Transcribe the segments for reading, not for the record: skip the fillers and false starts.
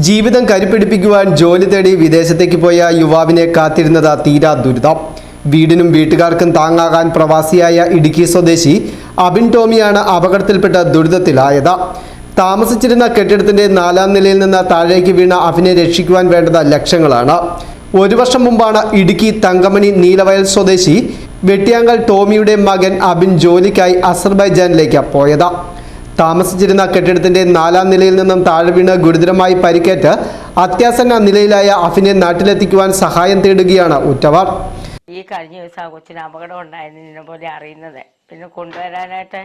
ജീവിതം കരിപ്പിടിപ്പിക്കുവാൻ ജോലി തേടി വിദേശത്തേക്ക് പോയ യുവാവിനെ കാത്തിരുന്നത് തീരാ ദുരിതം. വീടിനും വീട്ടുകാർക്കും താങ്ങാകാൻ പ്രവാസിയായ ഇടുക്കി സ്വദേശി അബിൻ ടോമിയാണ് അപകടത്തിൽപ്പെട്ട് ദുരിതത്തിലായത്. താമസിച്ചിരുന്ന കെട്ടിടത്തിന്റെ 4ാം നിലയിൽ നിന്ന് താഴേക്ക് വീണ അബിനെ രക്ഷിക്കുവാൻ വേണ്ടത് ലക്ഷങ്ങളാണ്. 1 വർഷം മുമ്പാണ് ഇടുക്കി തങ്കമണി നീലവയൽ സ്വദേശി വെട്ടിയാങ്കൽ ടോമിയുടെ മകൻ അബിൻ ജോലിക്കായി അസർബൈജാനിലേക്ക് പോയത്. താമസിച്ചിരുന്ന കെട്ടിടത്തിന്റെ 4ാം നിലയിൽ നിന്നും താഴെ വീണ് ഗുരുതരമായി പരിക്കേറ്റ് അത്യാസന്ന നിലയിലായ അഫിനെ നാട്ടിലെത്തിക്കുവാൻ സഹായം തേടുകയാണ് ഉറ്റവർ. ഈ കഴിഞ്ഞ ദിവസം ആ കൊച്ചിന് അപകടം ഉണ്ടായിരുന്നതിനെ പോലെ അറിയുന്നത്. പിന്നെ കൊണ്ടുവരാനായിട്ട്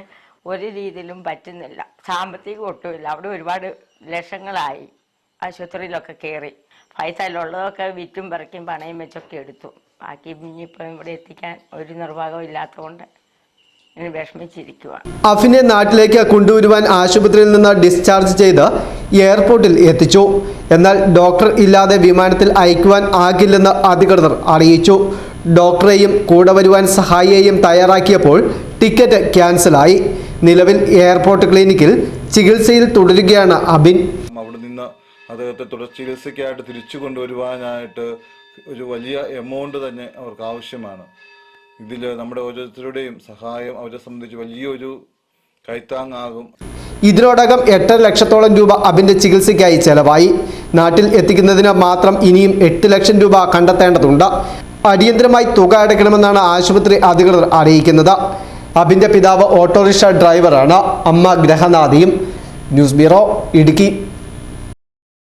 ഒരു രീതിയിലും പറ്റുന്നില്ല, സാമ്പത്തികം ഒട്ടുമില്ല. അവിടെ ഒരുപാട് ലക്ഷങ്ങളായി, ആശുപത്രിയിലൊക്കെ കയറി പൈസയിലുള്ളതൊക്കെ വിറ്റും പിറക്കും പണയം വെച്ചൊക്കെ എടുത്തു. ബാക്കി ഇനിയിപ്പം ഇവിടെ എത്തിക്കാൻ ഒരു നിർവാഹവും ഇല്ലാത്തതുകൊണ്ട് വിഷമിച്ചിരിക്കുക. അഫിനെ നാട്ടിലേക്ക് കൊണ്ടുവരുവാൻ ആശുപത്രിയിൽ നിന്ന് ഡിസ്ചാർജ് ചെയ്ത് എയർപോർട്ടിൽ എത്തിച്ചു. എന്നാൽ ഡോക്ടർ ഇല്ലാതെ വിമാനത്തിൽ അയക്കുവാൻ ആകില്ലെന്ന് അധികൃതർ അറിയിച്ചു. ഡോക്ടറെയും കൂടെ വരുവാൻ സഹായിയെയും തയ്യാറാക്കിയപ്പോൾ ടിക്കറ്റ് ക്യാൻസലായി. നിലവിൽ എയർപോർട്ട് ക്ലിനിക്കിൽ ചികിത്സയിൽ തുടരുകയാണ് അബിൻ. അവിടെ നിന്ന് അദ്ദേഹത്തെ തുടർ ചികിത്സയ്ക്കായിട്ട് തിരിച്ചു കൊണ്ടുവരുവാനായിട്ട് ഒരു വലിയ എമൗണ്ട് തന്നെ അവർക്ക് ആവശ്യമാണ്. ഇതിൽ നമ്മുടെ ഓരോരുത്തരുടെയും സഹായം അവരെ സംബന്ധിച്ച് വലിയൊരു കൈത്താങ്ങാകും. ഇതിനോടകം 8.5 ലക്ഷത്തോളം രൂപ അബിന്റെ ചികിത്സയ്ക്കായി ചെലവായി. നാട്ടിൽ എത്തിക്കുന്നതിന് മാത്രം ഇനിയും 8 ലക്ഷം രൂപ കണ്ടെത്തേണ്ടതുണ്ട്. അടിയന്തരമായി തുക അടയ്ക്കണമെന്നാണ് ആശുപത്രി അധികൃതർ അറിയിക്കുന്നത്. അബിന്റെ പിതാവ് ഓട്ടോറിക്ഷ ഡ്രൈവറാണ്, അമ്മ ഗ്രഹനാഥിയും. News bureau, Idukki.